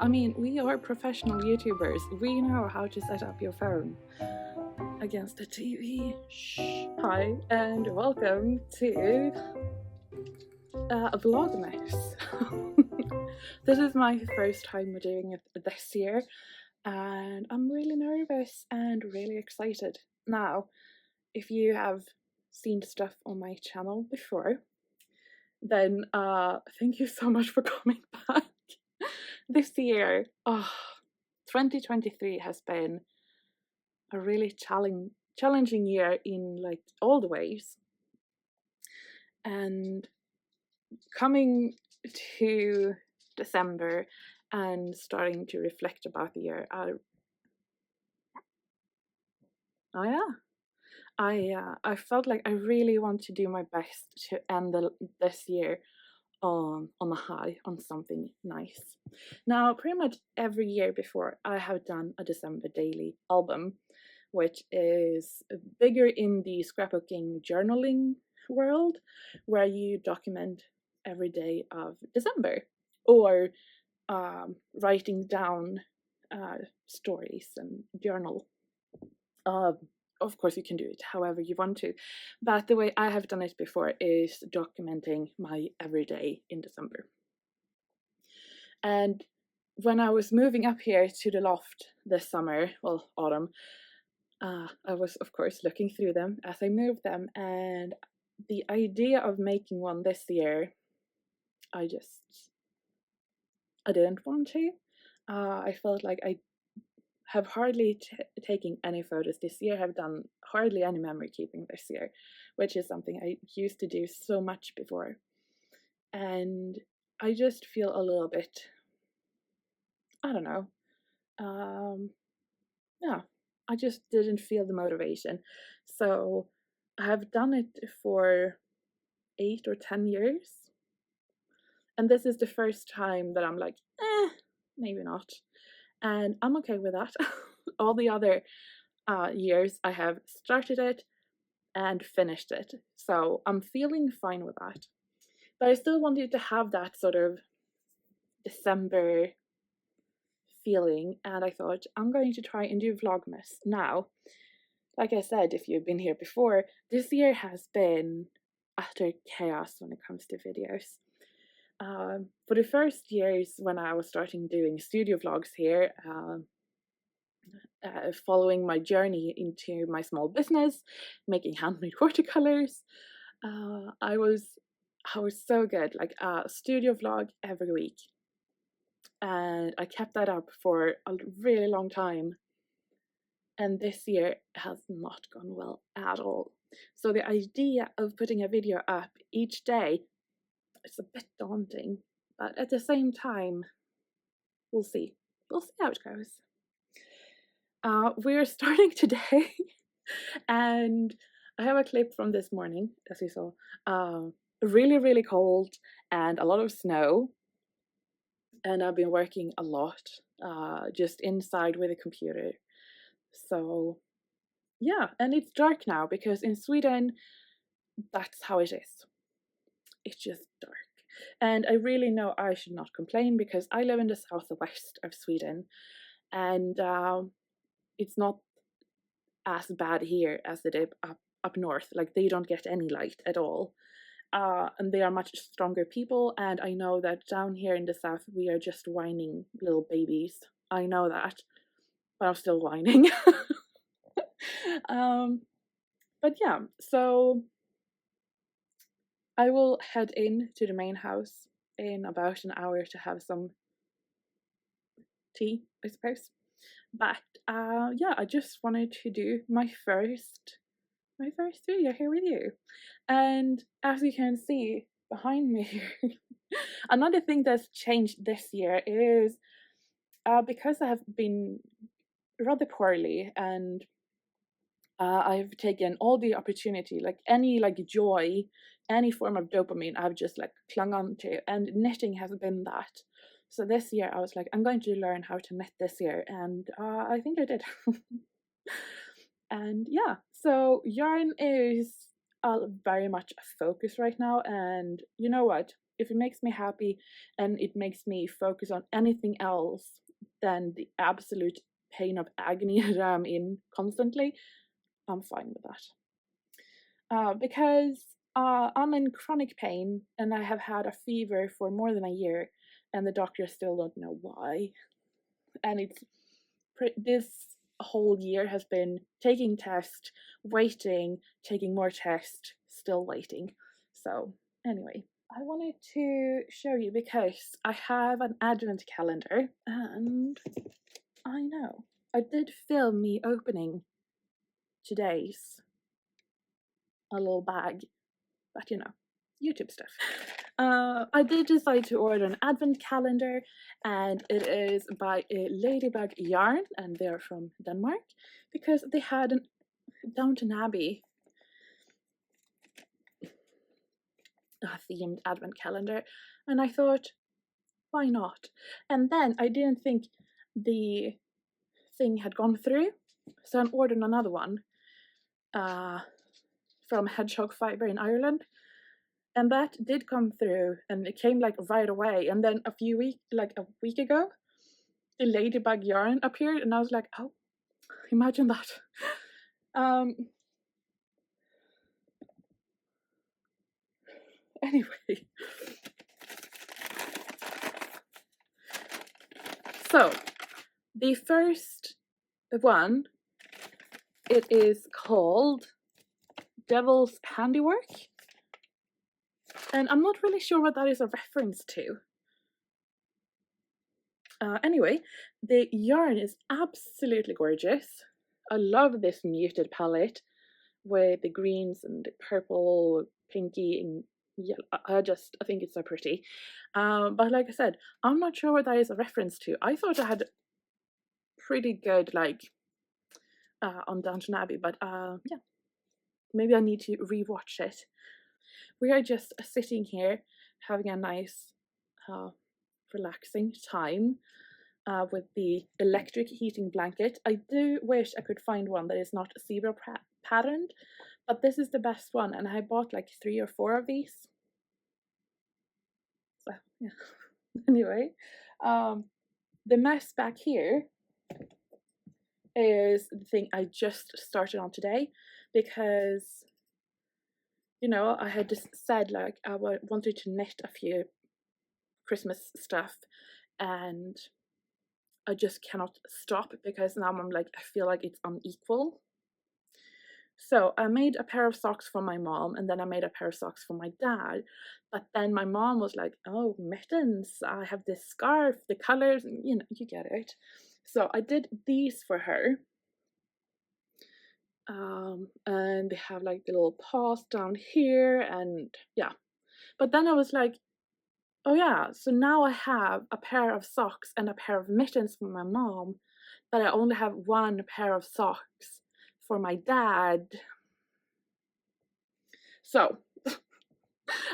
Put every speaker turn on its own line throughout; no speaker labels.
I mean, we are professional YouTubers. We know how to set up your phone against the TV. Shh. Hi, and welcome to Vlogmas. This is my first time doing it this year, and I'm really nervous and really excited. Now, if you have seen stuff on my channel before, then thank you so much for coming back. This year, 2023 has been a really challenging year in like all the ways. And coming to December and starting to reflect about the year, I felt like I really want to do my best to end this year on a high, on something nice. Now, pretty much every year before, I have done a December daily album, which is bigger in the scrapbooking journaling world, where you document every day of December, or writing down stories and journal. Of course, you can do it however you want to, but the way I have done it before is documenting my everyday in December. And when I was moving up here to the loft this summer, well, autumn, I was, of course, looking through them as I moved them, and the idea of making one this year, I didn't want to. I felt like I have hardly taken any photos this year, have done hardly any memory keeping this year, which is something I used to do so much before. And I just feel a little bit, I don't know, yeah, I just didn't feel the motivation. So I have done it for 8 or 10 years. And this is the first time that I'm like, maybe not. And I'm okay with that. All the other years I have started it and finished it. So I'm feeling fine with that. But I still wanted to have that sort of December feeling, and I thought I'm going to try and do Vlogmas. Now, like I said, if you've been here before, this year has been utter chaos when it comes to videos. For the first years when I was starting doing studio vlogs here, following my journey into my small business, making handmade watercolors, I was so good, like a studio vlog every week. And I kept that up for a really long time. And this year has not gone well at all. So the idea of putting a video up each day is a bit daunting, but at the same time, we'll see. We'll see how it goes. We're starting today, and I have a clip from this morning, as you saw. Really, really cold and a lot of snow. And I've been working a lot, just inside with a computer. So yeah, and it's dark now because in Sweden, that's how it is. It's just dark. And I really know I should not complain because I live in the southwest of Sweden, and it's not as bad here as it is up north. Like, they don't get any light at all. And they are much stronger people, and I know that down here in the south we are just whining little babies. I know that, but I'm still whining. But yeah, so I will head in to the main house in about an hour to have some tea, I suppose. But yeah, I just wanted to do my first video here with you. And as you can see behind me here, another thing that's changed this year is because I have been rather poorly, and I've taken all the opportunity, like any like joy, any form of dopamine, I've just like clung on to, and knitting has been that. So this year I was like, I'm going to learn how to knit this year, and I think I did. And yeah, so yarn is very much a focus right now, and you know what? if it makes me happy and it makes me focus on anything else than the absolute pain of agony that I'm in constantly, I'm fine with that. Because I'm in chronic pain and I have had a fever for more than a year, and the doctors still don't know why. And this whole year has been taking tests, waiting, taking more tests, still waiting. So anyway, I wanted to show you because I have an advent calendar, and I know I did film me opening today's a little bag, but you know, YouTube stuff. I did decide to order an advent calendar, and it is by Ladybug Yarn, and they're from Denmark, because they had an Downton Abbey themed advent calendar, and I thought, why not? And then I didn't think the thing had gone through, so I ordered another one from Hedgehog Fibre in Ireland. And that did come through, and it came like right away. And then a week ago, the Ladybug Yarn appeared, and I was like, oh, imagine that. Anyway, so the first one, it is called Devil's Handiwork, and I'm not really sure what that is a reference to. Anyway, the yarn is absolutely gorgeous. I love this muted palette with the greens and the purple, pinky, and yellow. I think it's so pretty. But like I said, I'm not sure what that is a reference to. I thought I had pretty good on Downton Abbey, but yeah, maybe I need to rewatch it. We are just sitting here having a nice relaxing time with the electric heating blanket. I do wish I could find one that is not zebra patterned, but this is the best one, and I bought like 3 or 4 of these. So yeah. Anyway, the mess back here is the thing I just started on today, because you know, I had just said like I wanted to knit a few Christmas stuff, and I just cannot stop because now I'm like, I feel like it's unequal. So I made a pair of socks for my mom, and then I made a pair of socks for my dad. But then my mom was like, oh, mittens, I have this scarf, the colors, and you know, you get it. So I did these for her. And they have like the little paws down here, and yeah. But then I was like, oh yeah, so now I have a pair of socks and a pair of mittens for my mom, but I only have one pair of socks for my dad. So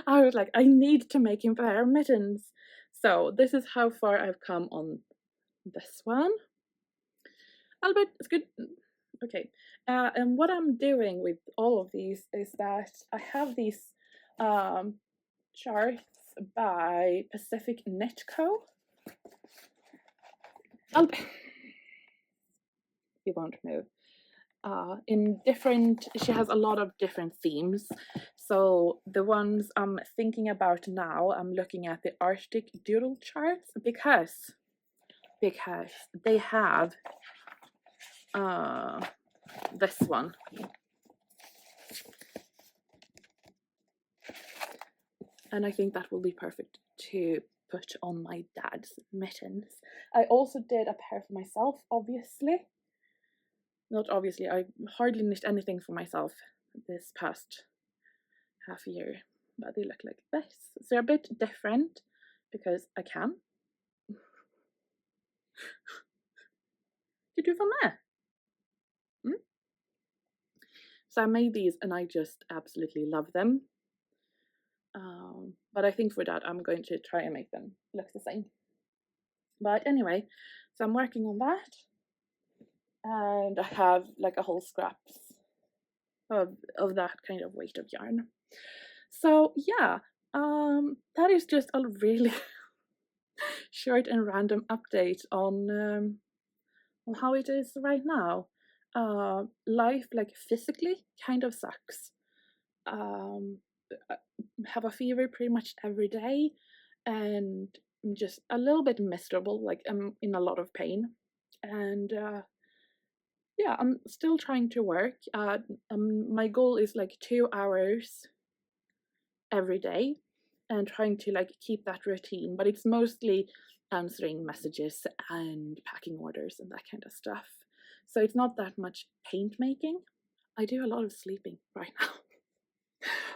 I was like, I need to make him a pair of mittens. So this is how far I've come on this one. Albert, it's good. Okay. And what I'm doing with all of these is that I have these charts by Pacific Knit Co. You won't move. She has a lot of different themes. So the ones I'm thinking about now, I'm looking at the Arctic Doodle charts because they have this one. And I think that will be perfect to put on my dad's mittens. I also did a pair for myself, obviously. Not obviously, I hardly knit anything for myself this past half year, but they look like this. So they're a bit different because I can. Did you from there? So I made these and I just absolutely love them. But I think for that I'm going to try and make them look the same. But anyway, so I'm working on that, and I have like a whole scraps of that kind of weight of yarn. So yeah, That is just a really short and random update on how it is right now. Life, like physically, kind of sucks. Um, I have a fever pretty much every day, and I'm just a little bit miserable. Like I'm in a lot of pain, and yeah, I'm still trying to work. My goal is like 2 hours every day, and trying to like keep that routine. But it's mostly answering messages and packing orders and that kind of stuff. So it's not that much paint making. I do a lot of sleeping right now,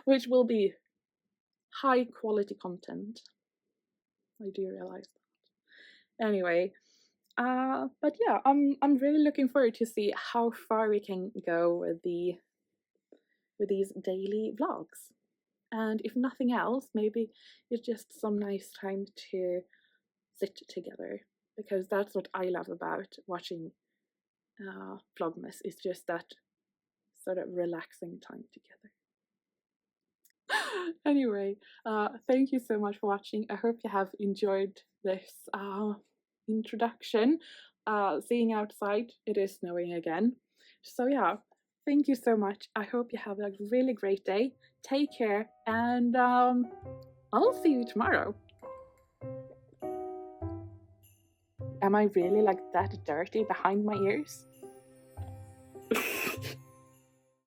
which will be high quality content. I do realize that. Anyway, but yeah, I'm really looking forward to see how far we can go with these daily vlogs. And if nothing else, maybe it's just some nice time to sit together, because that's what I love about watching Vlogmas. It's just that sort of relaxing time together. Anyway, thank you so much for watching. I hope you have enjoyed this introduction. Seeing outside, it is snowing again. So yeah, thank you so much. I hope you have a really great day. Take care, and I'll see you tomorrow. Am I really like that dirty behind my ears?